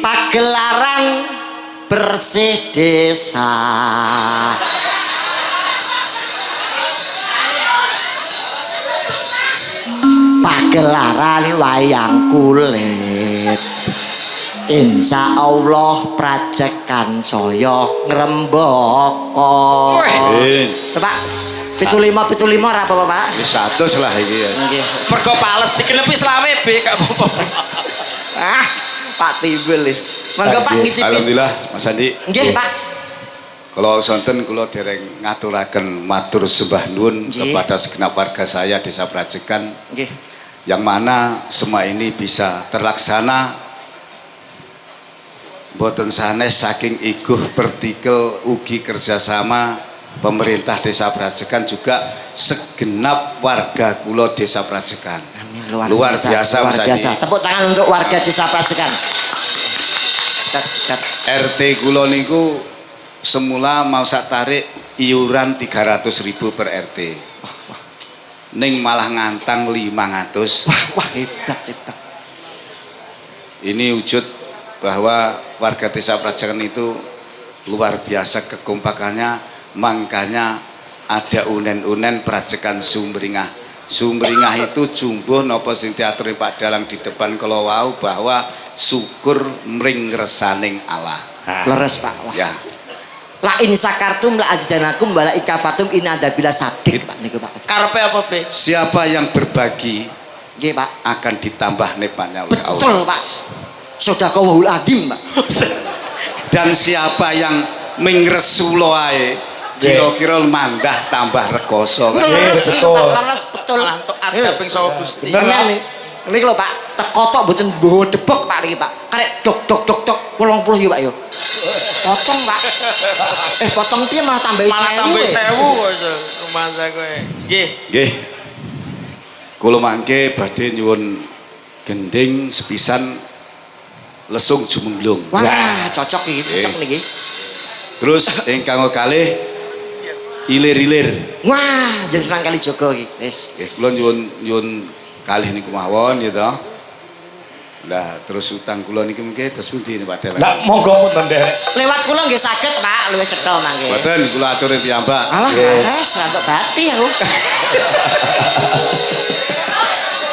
Pagelaran bersih desa. Pagelaran wayang kulit. Insya Allah Prajekan saya ngrembaka. Pak, 75 ora apa-apa, Pak? Wis 100 lah iki ya. Nggih. Mergo pales dikenepi selawe, Be, gak apa-apa. Ah, Pak Timbul. Monggo Pak ngicipi. Alhamdulillah Mas Andi. Nggih, Pak. Kalau sonten kula dereng ngaturaken matur sembah nuwun Nggih. kepada segenap warga saya Desa Prajekan Nggih. yang mana semua ini bisa terlaksana boten sanes saking iguh partikel ugi kerjasama pemerintah Desa Prajekan juga segenap warga kula Desa Prajekan. Amin, Luar biasa, luar Mas biasa. Andi. Tepuk tangan untuk warga Desa Prajekan. RT kula niku semula mau sak tarik iuran 300.000 per RT. Ning malah ngantang 500. Wah, hebat. Ini wujud bahwa warga Desa Prajekan itu luar biasa kekompakannya, makanya ada unen-unen Prajekan Sumringah. Sumringah itu jumbuh napa sing diaturi Pak Dalang di depan kalau wau bahwa syukur mring resaning Allah. Leres, Pak. Wah. Ya. La in sakartum la azidanakum wala in kafartum in adzabila sadid Pak niku Pak. Karepe apa, Be? Siapa yang berbagi Nggih Pak. akan ditambah nikmatnya oleh Allah. Betul Pak. Sedekahul adzim Pak. Dan siapa yang mingresulo ae kira-kira mandah tambah rekoso. Leres betul. Pak, leres betul. Lantuk adabing sawa Gusti. Bener, Pak. Ini lho Pak, teko tok mboten mbuh debok Pak niki Pak. Karek dok dok dok dok 80 yo Pak yo. Potong Pak. Potong piye malah tambahi 1000. Malah tambah 1000 kok itu. Rumangsa kowe. Nggih. Nggih. Kula mangke badhe nyuwun gending sepisan lesung jumenglung. Wah, cocok iki, cocok niki. Terus ingkang kalih ilir-ilir. Wah, jeneng Senang Kalijaga iki. Wis. Nggih, kula nyuwun kalih niku mawon ya to. Lah terus utang kula niki mengke terus pundi Pak Dalang? Lah monggo punten Derek. Lewat kula nggih saged Pak, luwih cetha mangke. Mboten kula aturi piyambak. Alah, wis rantuk bati aku.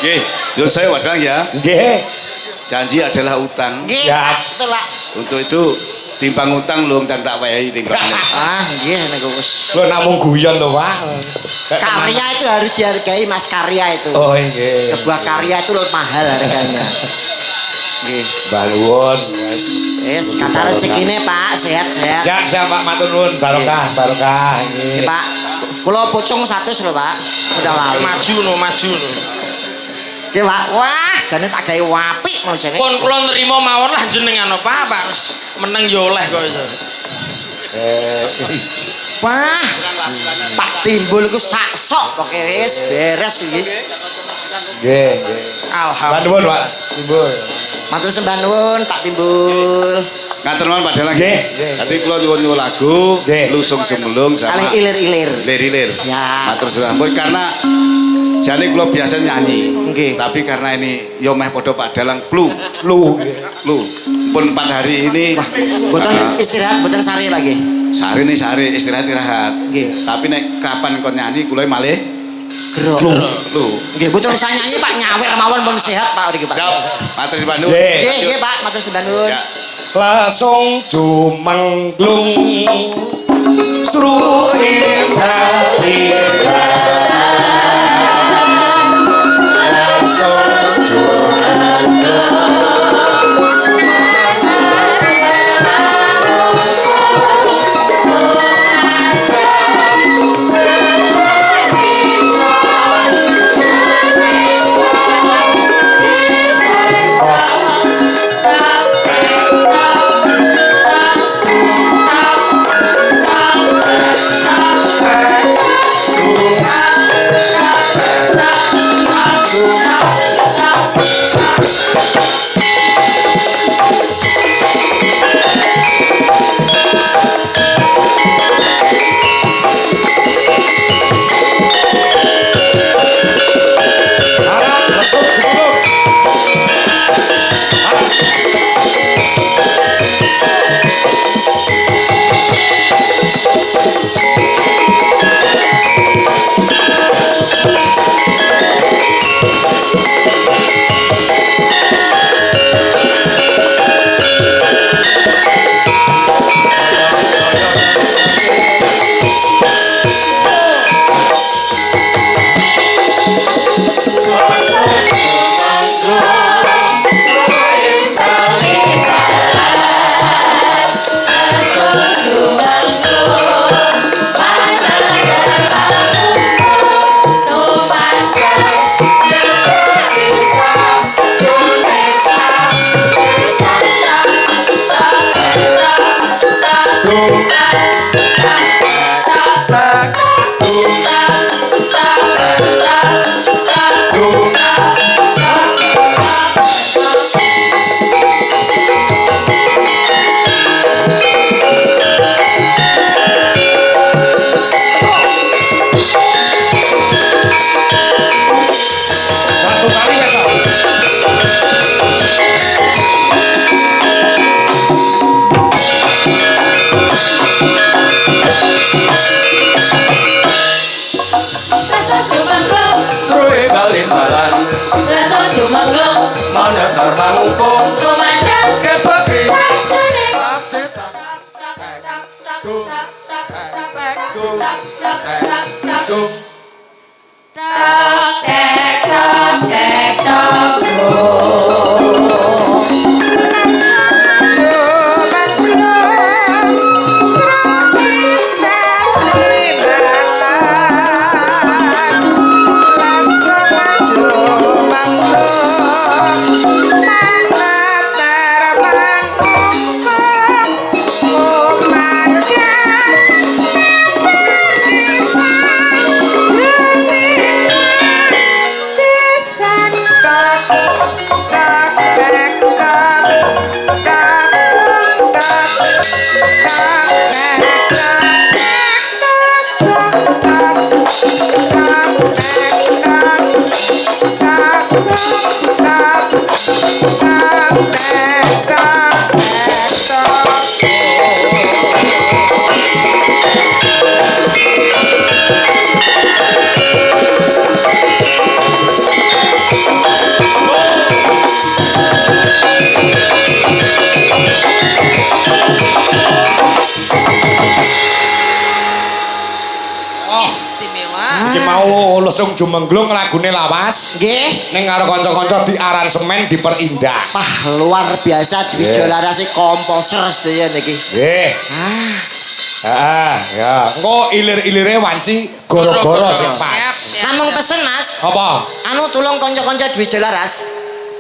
Nggih, yo saya wadang ya. Nggih. Janji adalah utang. Nggih, Siap. Pak, betul Pak. Untuk itu timbang utang luwung tak wayahi timbangane. Ah, nggih niku wis. Lho namung guyon lho, Pak. Karya itu harus dihargai Mas, karya itu. Oh, nggih. Sebuah karya itu mahal harganya. Nggih. Mbah nuwun. Wis kata rezekine Pak, sehat-sehat. Siap, Pak, matur nuwun. Barokah, barokah. Nggih, Pak. Kula pucung 100 lho, Pak. Udah lalu. Maju no. Nggih, Pak. Wah, jane tak gawe apik mau jane. Pun kula nrimo mawon lah jenengan apa, Pak. Meneng yo oleh kok itu. Wah. Pak Timbul ku sak sok pokoke wis beres iki. Nggih, nggih. Alhamdulillah. Nuwun, Pak. Timbul. Matur sembah nuwun Pak Timbul. Ngatur nuwun Pak Dalang. Nggih. Dadi kula nyuwun lagu Nggih. Lusung Jumelung sama Kalih ilir-ilir. Lir-ilir. Siap. Matur suwun karena jane kula biasa nyanyi. Nggih. Tapi karena ini yo meh padha Pak Dalang flu. Lu. Pun 4 hari ini Mboten istirahat, mboten sare lagi. sehari nih sehari istirahat. Nggih. Tapi nek kapan kon nyanyi kula malih Gerok. flu. Nggih, mboten usah nyanyi Pak, nyawer mawon pun sehat Pak niki Pak. Siap. Matur sembah nuwun. Nggih. Nggih, nggih Pak, matur sembah nuwun. Ya. Langsung jumenglung sruin dalira langsung jumenglung Mana terbang pun Kumandang ke pergi tak jenis tak tak tak tak tak tak Iki mau lesung jumenglung lagune lawas. Nggih. Ning karo kanca-kanca diaransemen diperindah. Wah, luar biasa Dwijo Larase komposer sedaya niki. Nggih. Heeh, ya. Engko ilir-ilire wanci goro-goro sing pas. Namung pesen, Mas. Apa? Anu tulung kanca-kanca Dwijo Laras.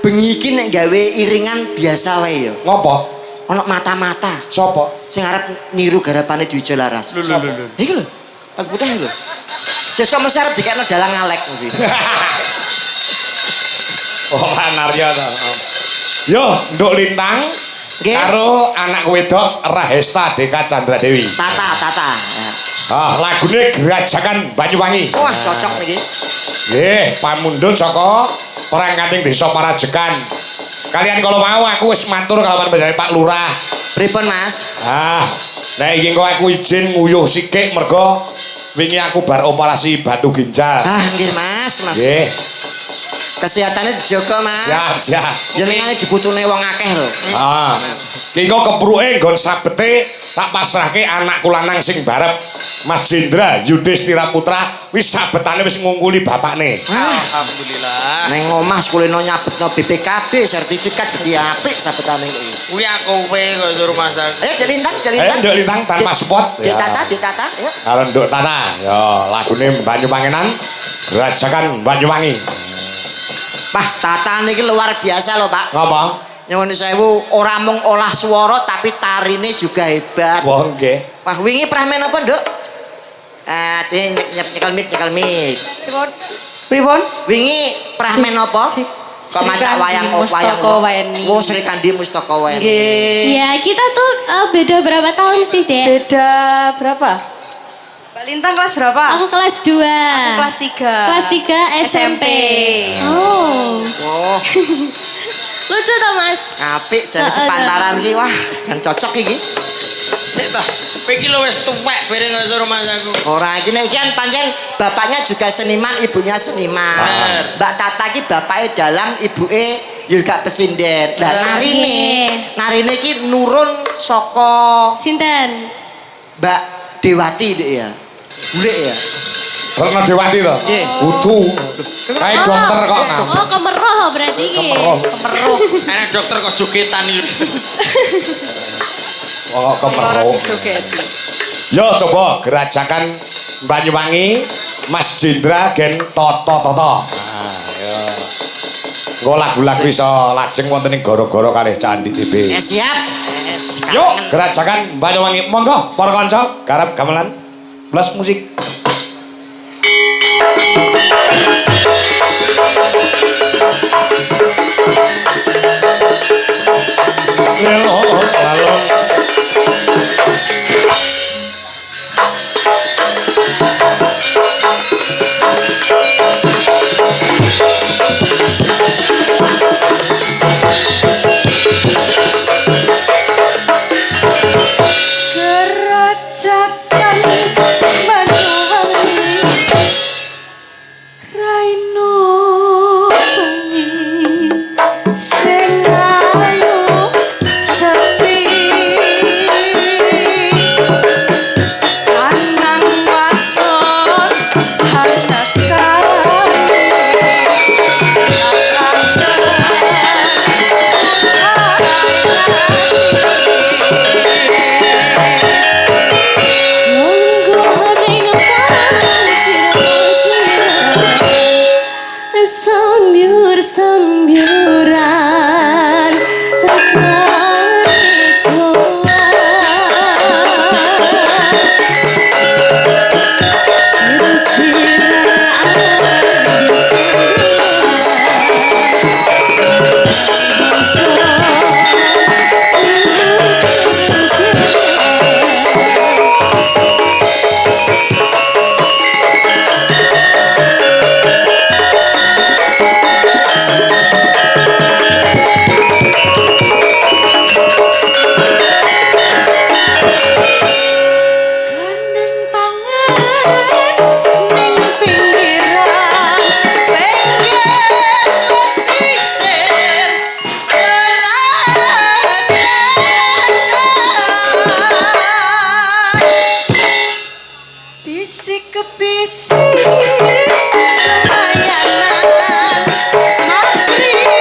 Bengi iki nek gawe iringan biasa wae ya. Ngopo? Ana mata-mata Sopo? sing arep niru garapane Dwijo Laras. Iki lho. Pak Putih lho. Sesuk mesti arep dikekno dalang ngalek mesti. Oh, Narya to. Yo, Nduk Lintang. Nggih. Karo anak wedok Rahesta Deka Chandra Dewi. Tata. Ah, lagune Gerajakan Banyuwangi. Wah, cocok niki. Nggih, pamundhut saka Perangkating Desa Parajekan. Kalian kalau mau aku wis matur kalawan panjenengan Pak Lurah. Pripun, Mas? Ah, nek iki kok aku izin nguyuh sikik mergo wingi aku bar operasi batu ginjal. Ah, nggih, Mas. Nggih. Kesehatannya dijaga, Mas. Siap. Jenengane dibutuhne wong akeh lho. Ah. Ki kok kepruke nggon sabete tak pasrahke anakku lanang sing barep Mas Jendra Yudhistira Putra wis sabetane wis ngungkuli bapakne. Alhamdulillah. Neng omah sekulino nyabetno BPKB sertifikat gede apik sabetane iki. Kuwi aku kowe kok suruh masak. Ayo Delintang. Ayo Nduk Lintang tanpa spot. Ditata. Ya. Karo Nduk Tata. Yo, lagune Banyuwangenan Gerajakan Banyuwangi. Wah, Tata niki luar biasa lho, Pak. Ngapa? Nyuwun sewu, ora mung olah swara tapi tarine juga hebat. Wah, nggih. Wah, wingi pramen apa, Nduk? Nyekel mic. Pripun? Wingi pramen apa? Kok macak wayang Mustaka Weni. Oh, Sri Kandi Mustaka Weni. Nggih. Ya, kita tuh beda berapa tahun sih, Dek? Beda berapa? Mbak Lintang kelas berapa? Aku kelas 2. Aku kelas 3. Kelas 3 SMP. Oh. Oh, Lucu toh, Mas? apik jane sepantaran iki. Wah, jan cocok iki. Sik toh. Kowe iki lho wis tuwek bareng kok suruh masakku. Ora iki nek kan pancen bapaknya juga seniman, ibunya seniman. Bener. Mbak Tata iki bapake dalang, ibuke juga pesinden. Lah narine iki nurun saka Sinten? Mbak Dewati Dek ya. Bulik ya. Retno Dewati to? Nggih. Udu. Kae dokter kok ngam. Oh, kemeroh berarti iki. Kemeroh. Enak dokter kok jogetan iki. Oh, kemeroh. Yo coba Gerajakan Banyuwangi Mas Jendra gen Toto. Nah, yo. Engko lagu-lagu iso lajeng wonten ing gara-gara kalih Candi TB. Ya siap. Yuk, Gerajakan Banyuwangi. Monggo para kanca garap gamelan plus musik. Gerajakan Banyuwangi Raino bengi sing ayu sepi anang ning pinggiran pesisir bisik ke bisik semayanan maghrib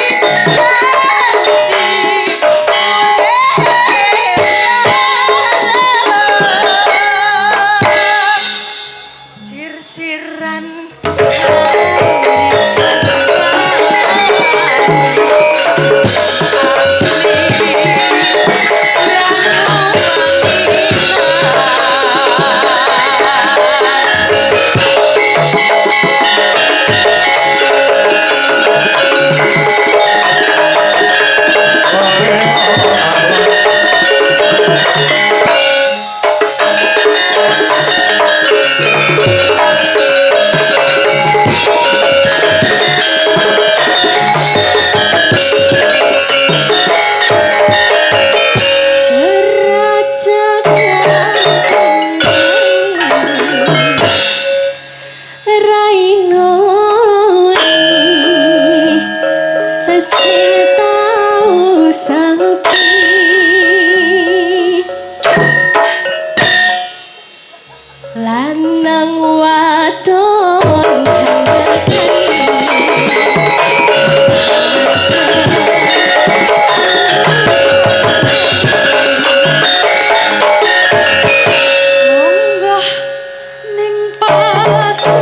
janji sir-siran lanang wadon munggah ning pasar